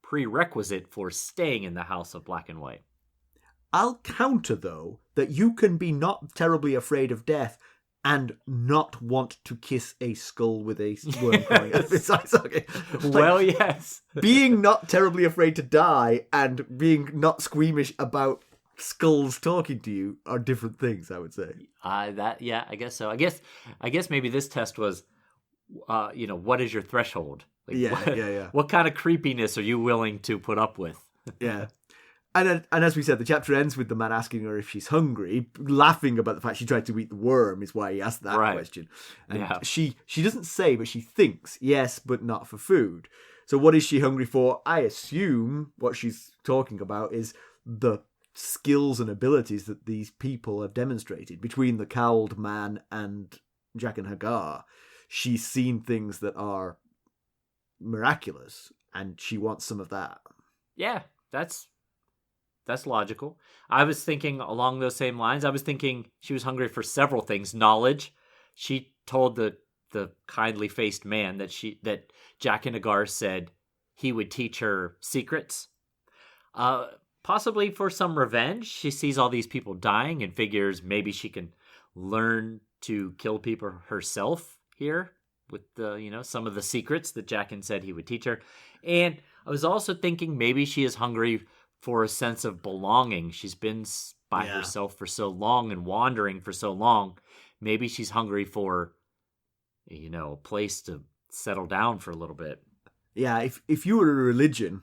Speaker 2: prerequisite for staying in the House of Black and White.
Speaker 1: I'll counter, though, that you can be not terribly afraid of death and not want to kiss a skull with a worm coming out of its eyes. Okay.
Speaker 2: Well, yes.
Speaker 1: Being not terribly afraid to die and being not squeamish about skulls talking to you are different things, I would say.
Speaker 2: I guess so. I guess maybe this test was, what is your threshold? What kind of creepiness are you willing to put up with?
Speaker 1: Yeah. And as we said, the chapter ends with the man asking her if she's hungry, laughing about the fact she tried to eat the worm is why he asked that question. And she doesn't say, but she thinks, yes, but not for food. So what is she hungry for? I assume what she's talking about is the skills and abilities that these people have demonstrated. Between the cowled man and Jaqen H'ghar, she's seen things that are miraculous, and she wants some of that.
Speaker 2: Yeah, that's logical. I was thinking along those same lines. I was thinking she was hungry for several things. Knowledge. She told the kindly faced man that Jaqen H'ghar said he would teach her secrets. Possibly for some revenge. She sees all these people dying and figures maybe she can learn to kill people herself here with some of the secrets that Jaqen said he would teach her. And I was also thinking maybe she is hungry for a sense of belonging. She's been by herself for so long and wandering for so long. Maybe she's hungry for, a place to settle down for a little bit.
Speaker 1: Yeah, if you were a religion,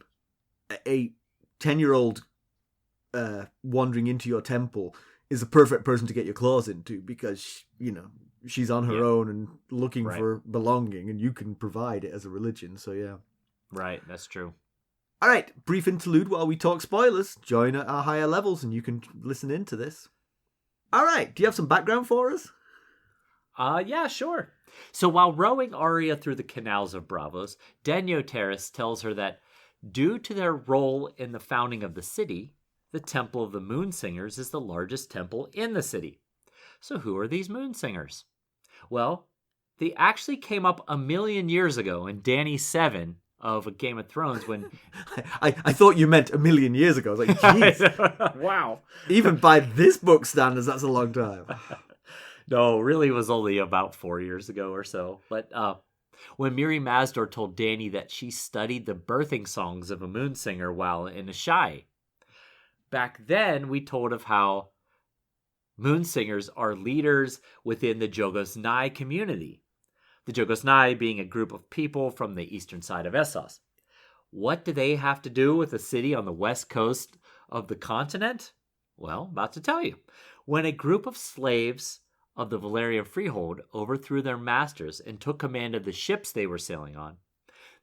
Speaker 1: a 10-year-old wandering into your temple is a perfect person to get your claws into because, she's on her own and looking for belonging, and you can provide it as a religion, so yeah.
Speaker 2: Right, that's true.
Speaker 1: All right, brief interlude while we talk spoilers. Join at our higher levels and you can listen into this. All right, do you have some background for us?
Speaker 2: Yeah, sure. So while rowing Arya through the canals of Braavos, Ternesio Terys tells her that due to their role in the founding of the city, the Temple of the Moonsingers is the largest temple in the city. So who are these Moonsingers? Well, they actually came up 1,000,000 years ago in Dany 7 of A Game of Thrones when...
Speaker 1: I thought you meant 1,000,000 years ago. I was like, jeez.
Speaker 2: Wow.
Speaker 1: Even by this book standards, that's a long time.
Speaker 2: No, really was only about 4 years ago or so. But when Mirri Mazdor told Dany that she studied the birthing songs of a Moonsinger while in Asshai. Back then, we told of how Moonsingers are leaders within the Jogos Nhai community. The Jogos Nhai being a group of people from the eastern side of Essos. What do they have to do with a city on the west coast of the continent? Well, about to tell you. When a group of slaves of the Valyrian freehold overthrew their masters and took command of the ships they were sailing on,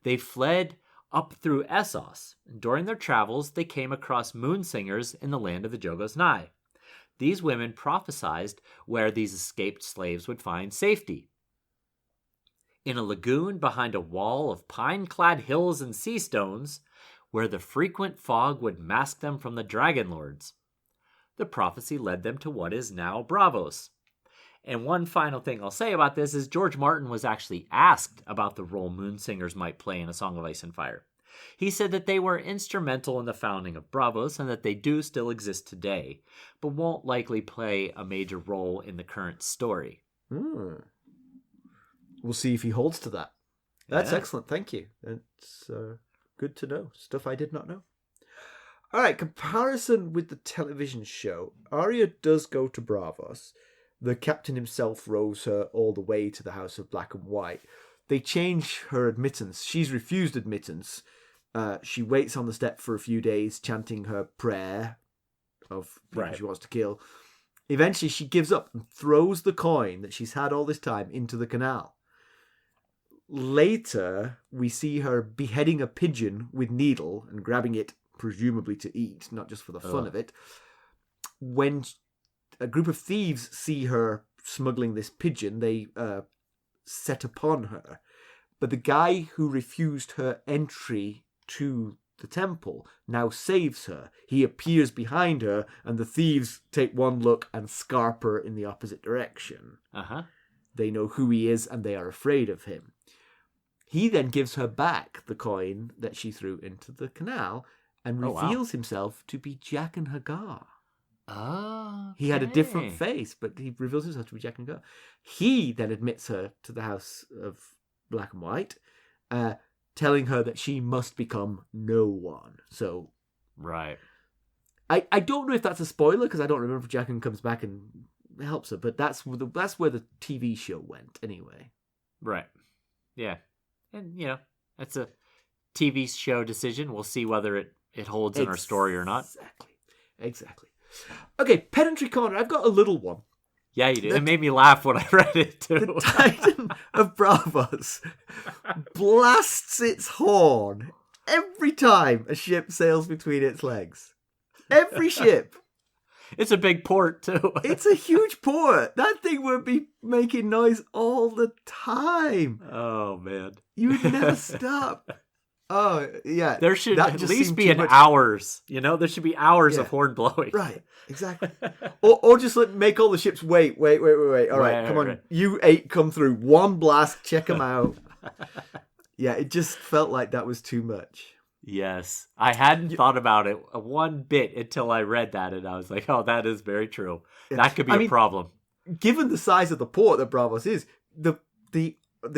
Speaker 2: they fled up through Essos. During their travels, they came across Moonsingers in the land of the Jogos Nhai. These women prophesied where these escaped slaves would find safety. In a lagoon behind a wall of pine-clad hills and sea stones, where the frequent fog would mask them from the dragon lords. The prophecy led them to what is now Braavos. And one final thing I'll say about this is George Martin was actually asked about the role Moonsingers might play in A Song of Ice and Fire. He said that they were instrumental in the founding of Braavos and that they do still exist today, but won't likely play a major role in the current story.
Speaker 1: We'll see if he holds to that. That's excellent. Thank you. It's good to know. Stuff I did not know. All right, comparison with the television show. Arya does go to Braavos. The captain himself rows her all the way to the House of Black and White. They change her admittance. She's refused admittance. She waits on the step for a few days, chanting her prayer of people she wants to kill. Eventually, she gives up and throws the coin that she's had all this time into the canal. Later, we see her beheading a pigeon with needle and grabbing it, presumably to eat, not just for the fun of it. When a group of thieves see her smuggling this pigeon, they set upon her. But the guy who refused her entry to the temple now saves her. He appears behind her, and the thieves take one look and scarp her in the opposite direction. They know who he is, and they are afraid of him. He then gives her back the coin that she threw into the canal and reveals himself to be Jaqen H'ghar. He had a different face, but he reveals himself to be Jaqen H'ghar. He then admits her to the House of Black and White, telling her that she must become no one. So, I don't know if that's a spoiler, because I don't remember if Jaqen comes back and helps her, but that's where the TV show went, anyway.
Speaker 2: Right. Yeah. And, that's a TV show decision. We'll see whether it holds in our story or not.
Speaker 1: Exactly. Okay, Pedantry Corner. I've got a little one.
Speaker 2: Yeah, you did. It made me laugh when I read it, too.
Speaker 1: The Titan of Braavos blasts its horn every time a ship sails between its legs. Every ship.
Speaker 2: It's a big port, too.
Speaker 1: It's a huge port. That thing would be making noise all the time.
Speaker 2: Oh, man.
Speaker 1: You would never stop. Oh, yeah.
Speaker 2: There should at least be hours. There should be hours of horn blowing.
Speaker 1: Right, exactly. or just make all the ships wait. All right, come on. Right. You 8 come through. One blast, check them out. Yeah, it just felt like that was too much.
Speaker 2: Yes. I hadn't thought about it one bit until I read that, and I was like, oh, that is very true. That could be a problem. Given
Speaker 1: the size of the port that Braavos is, the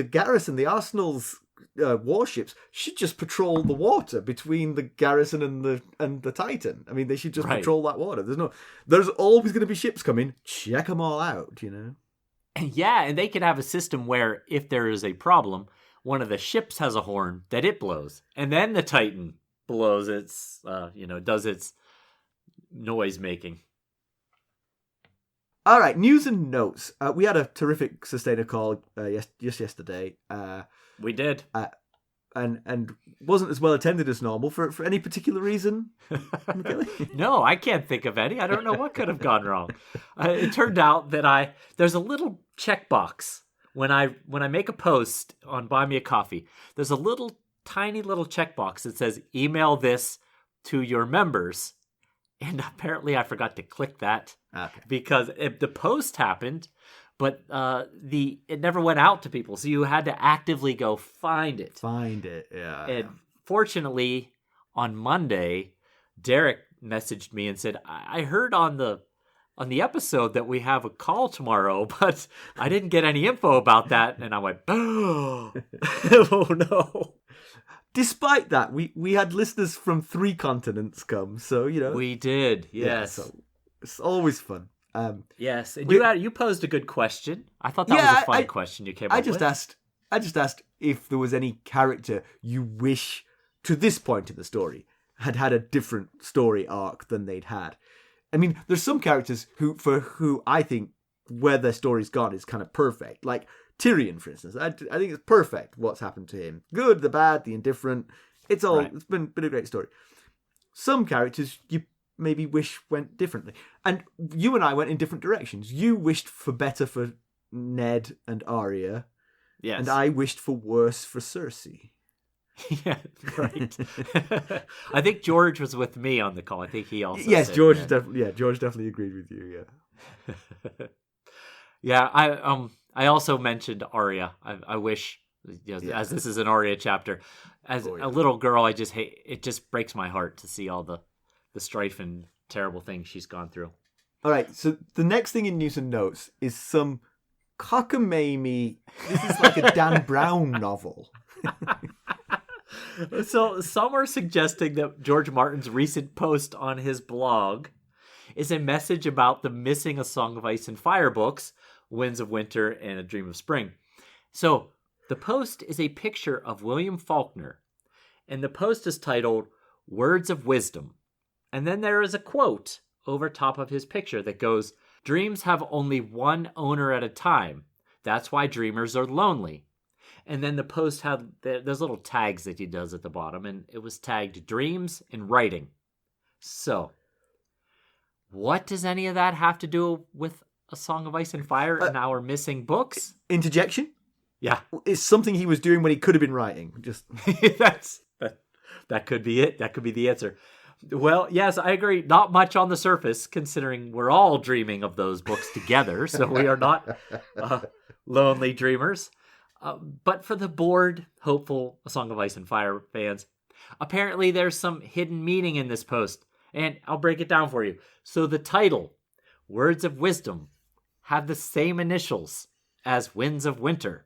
Speaker 1: garrison, the Arsenal's warships should just patrol the water between the garrison and the Titan. I mean, they should just patrol that water. There's always going to be ships coming. Check them all out,
Speaker 2: Yeah, and they could have a system where if there is a problem, one of the ships has a horn that it blows, and then the Titan blows its, does its noise making.
Speaker 1: All right, news and notes. We had a terrific sustainer call just yesterday.
Speaker 2: We did.
Speaker 1: And wasn't as well attended as normal for any particular reason, Mackelly?
Speaker 2: No, I can't think of any. I don't know what could have gone wrong. It turned out that there's a little checkbox when I make a post on Buy Me a Coffee. There's a tiny little checkbox that says email this to your members, and apparently I forgot to click that because the post happened, but it never went out to people, so you had to actively go find it.
Speaker 1: Yeah.
Speaker 2: And fortunately, on Monday, Derek messaged me and said, "I heard on the episode that we have a call tomorrow, but I didn't get any info about that." And I went, "Oh, oh no."
Speaker 1: Despite that, we had listeners from 3 continents come, so
Speaker 2: we did. Yes,
Speaker 1: yeah, so it's always fun.
Speaker 2: Yes, and you posed a good question. I thought that was a fun question you came up with.
Speaker 1: I just asked if there was any character you wish, to this point in the story, had a different story arc than they'd had. I mean, there's some characters who I think where their story's gone is kind of perfect. Like Tyrion, for instance. I think it's perfect what's happened to him. Good, the bad, the indifferent. It's been a great story. Some characters you maybe wish went differently. And you and I went in different directions. You wished for better for Ned and Arya. Yes. And I wished for worse for Cersei.
Speaker 2: Yeah, right. I think George was with me on the call. I think he also
Speaker 1: Yes,
Speaker 2: said,
Speaker 1: George definitely agreed with you, yeah.
Speaker 2: Yeah, I also mentioned Arya. I wish, as this is an Arya chapter, as a little girl, I just hate it. Just breaks my heart to see all the strife and terrible things she's gone through.
Speaker 1: All right, so the next thing in news and notes is some cockamamie. This is like a Dan Brown novel.
Speaker 2: So some are suggesting that George Martin's recent post on his blog is a message about the missing A Song of Ice and Fire books, Winds of Winter and A Dream of Spring. So the post is a picture of William Faulkner, and the post is titled Words of Wisdom. And then there is a quote over top of his picture that goes, "Dreams have only one owner at a time. That's why dreamers are lonely." And then the post had those little tags that he does at the bottom, and it was tagged dreams and writing. So, what does any of that have to do with A Song of Ice and Fire and our missing books?
Speaker 1: Interjection?
Speaker 2: Yeah.
Speaker 1: It's something he was doing when he could have been writing. Just
Speaker 2: that could be it. That could be the answer. Well, yes, I agree. Not much on the surface, considering we're all dreaming of those books together, so we are not lonely dreamers. But for the bored, hopeful A Song of Ice and Fire fans, apparently there's some hidden meaning in this post, and I'll break it down for you. So the title, Words of Wisdom, have the same initials as Winds of Winter.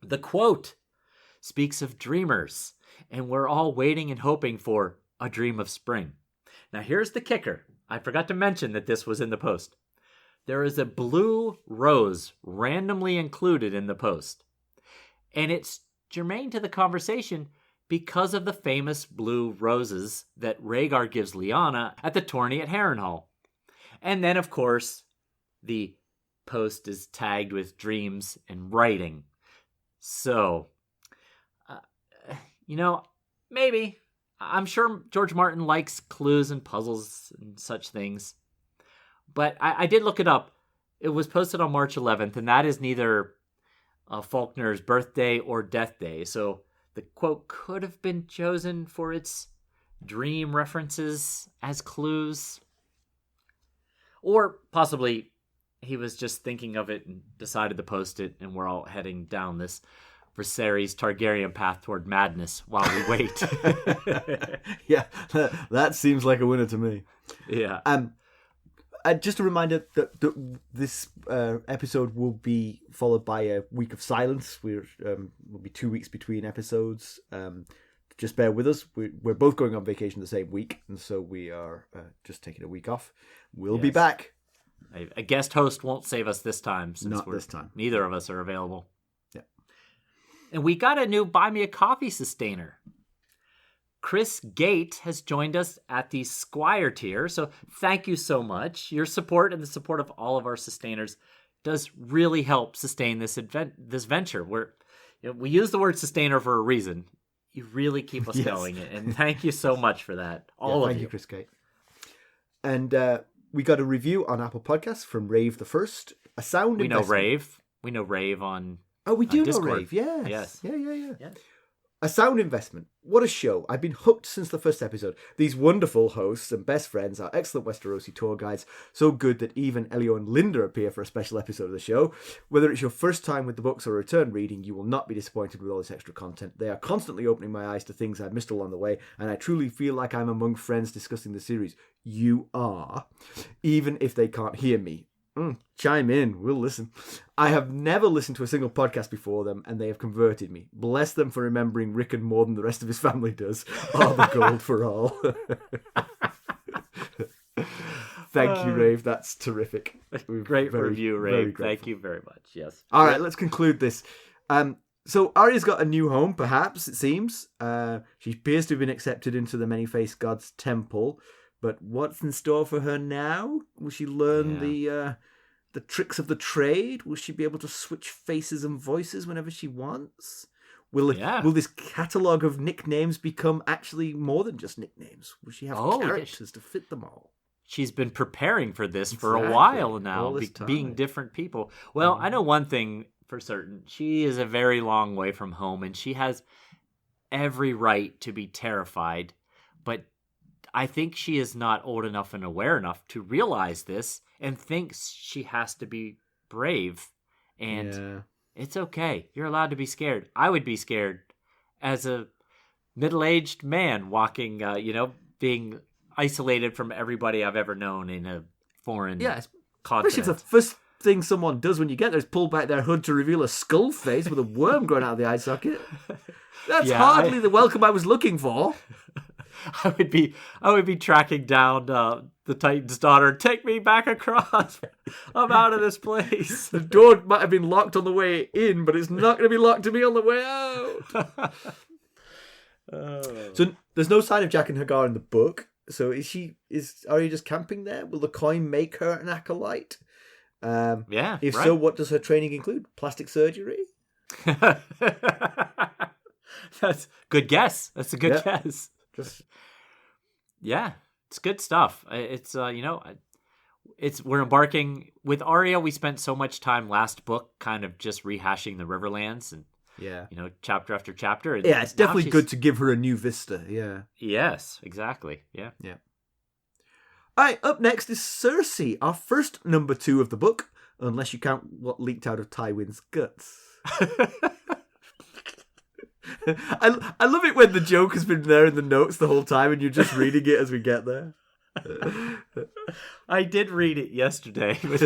Speaker 2: The quote speaks of dreamers, and we're all waiting and hoping for a dream of spring. Now here's the kicker. I forgot to mention that this was in the post. There is a blue rose randomly included in the post. And it's germane to the conversation because of the famous blue roses that Rhaegar gives Lyanna at the tourney at Harrenhal. And then, of course, the post is tagged with dreams and writing. So, maybe. I'm sure George Martin likes clues and puzzles and such things. But I did look it up. It was posted on March 11th, and that is neither Faulkner's birthday or death day. So the quote could have been chosen for its dream references as clues. Or possibly he was just thinking of it and decided to post it, and we're all heading down this Viserys Targaryen path toward madness while we wait.
Speaker 1: Yeah, that seems like a winner to me.
Speaker 2: Yeah.
Speaker 1: Just a reminder that this episode will be followed by a week of silence. Will be 2 weeks between episodes. Just bear with us. We're both going on vacation the same week, and so we are just taking a week off. We'll be back.
Speaker 2: A guest host won't save us this time.
Speaker 1: Not this time.
Speaker 2: Neither of us are available.
Speaker 1: Yeah.
Speaker 2: And we got a new Buy Me a Coffee sustainer. Chris Gate has joined us at the Squire tier. So thank you so much. Your support and the support of all of our sustainers does really help sustain this venture. We use the word sustainer for a reason. You really keep us going. And thank you so much for that. All of you.
Speaker 1: Thank you, Chris Gate. And we got a review on Apple Podcasts from Rave the First. A sound investment.
Speaker 2: We know Rave on
Speaker 1: Oh, we do know
Speaker 2: Discord.
Speaker 1: Rave, yes.
Speaker 2: Yes.
Speaker 1: Yeah. A sound investment. What a show. I've been hooked since the first episode. These wonderful hosts and best friends are excellent Westerosi tour guides, so good that even Elio and Linda appear for a special episode of the show. Whether it's your first time with the books or a return reading, you will not be disappointed with all this extra content. They are constantly opening my eyes to things I've missed along the way, and I truly feel like I'm among friends discussing the series. You are, even if they can't hear me. Chime in, we'll listen. I have never listened to a single podcast before them, and they have converted me. Bless them for remembering Rickon more than the rest of his family does. All the gold for all. Thank you, Rave. That's terrific.
Speaker 2: Great review, Rave. Thank you very much. Yes.
Speaker 1: All right, let's conclude this. So Arya's got a new home, perhaps, it seems. She appears to have been accepted into the Many-Faced God's temple. But what's in store for her now? Will she learn the tricks of the trade? Will she be able to switch faces and voices whenever she wants? Will this catalogue of nicknames become actually more than just nicknames? Will she have characters to fit them all?
Speaker 2: She's been preparing for this for a while now, being different people. Well, I know one thing for certain. She is a very long way from home, and she has every right to be terrified. But I think she is not old enough and aware enough to realize this and thinks she has to be brave. And it's okay. You're allowed to be scared. I would be scared as a middle-aged man walking, being isolated from everybody I've ever known in a foreign continent.
Speaker 1: Especially if the first thing someone does when you get there is pull back their hood to reveal a skull face with a worm growing out of the eye socket. That's hardly the welcome I was looking for.
Speaker 2: I would be tracking down the Titan's daughter. Take me back across. I'm out of this place.
Speaker 1: The door might have been locked on the way in, but it's not going to be locked to me on the way out. So there's no sign of Jack and Hagar in the book. So is Arya just camping there? Will the coin make her an acolyte? If so, what does her training include? Plastic surgery?
Speaker 2: That's a good guess. That's a good guess. It's good stuff. It's we're embarking with Arya. We spent so much time last book kind of just rehashing the Riverlands and chapter after chapter. And
Speaker 1: it's definitely good to give her a new vista. Yeah.
Speaker 2: Yes, exactly. Yeah.
Speaker 1: All right, up next is Cersei, our first number 2 of the book, unless you count what leaked out of Tywin's guts. I love it when the joke has been there in the notes the whole time and you're just reading it as we get there.
Speaker 2: I did read it yesterday, but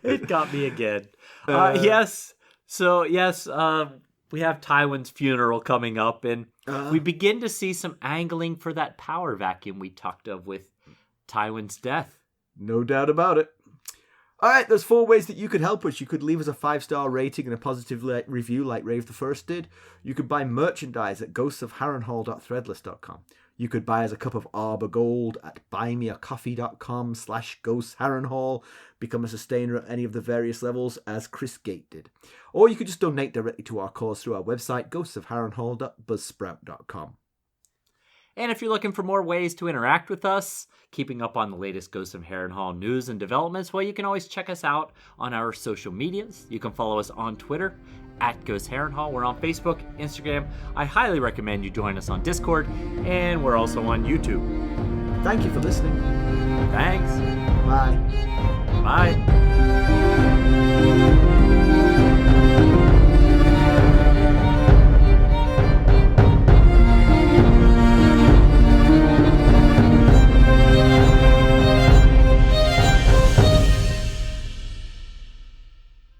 Speaker 2: it got me again. Yes. So, we have Tywin's funeral coming up, and we begin to see some angling for that power vacuum we talked of with Tywin's death.
Speaker 1: No doubt about it. All right, there's 4 ways that you could help us. You could leave us a 5-star rating and a positive review like Rave the First did. You could buy merchandise at ghostsofharrenhal.threadless.com. You could buy us a cup of Arbor Gold at buymeacoffee.com/ghostsharrenhal. Become a sustainer at any of the various levels, as Chris Gate did. Or you could just donate directly to our cause through our website, ghostsofharrenhal.buzzsprout.com.
Speaker 2: And if you're looking for more ways to interact with us, keeping up on the latest Ghosts of Harrenhal news and developments, well, you can always check us out on our social medias. You can follow us on Twitter at Ghosts Harrenhal. We're on Facebook, Instagram. I highly recommend you join us on Discord, and we're also on YouTube.
Speaker 1: Thank you for listening.
Speaker 2: Thanks.
Speaker 1: Bye.
Speaker 2: Bye.